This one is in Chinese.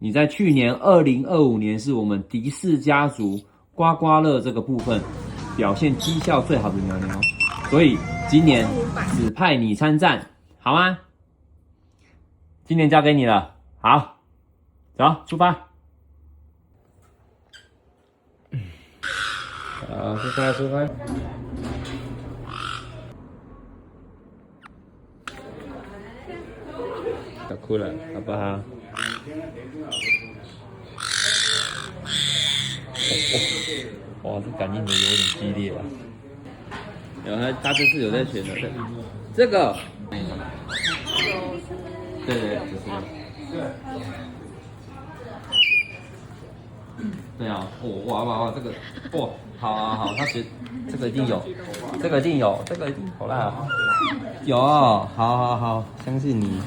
你在去年2025年是我们迪士家族刮刮乐这个部分表现绩效最好的鸟鸟，所以今年只派你参战，好吗？今年交给你了，好，走，出发。好，出发，出发。要哭了，好不好？哇，这感应的有点激烈啊！然后他这次有在选的，这个，对，只是，对啊，哇，这个，哇，好，他选这个一定有，这个一定有啦，有，好，相信你。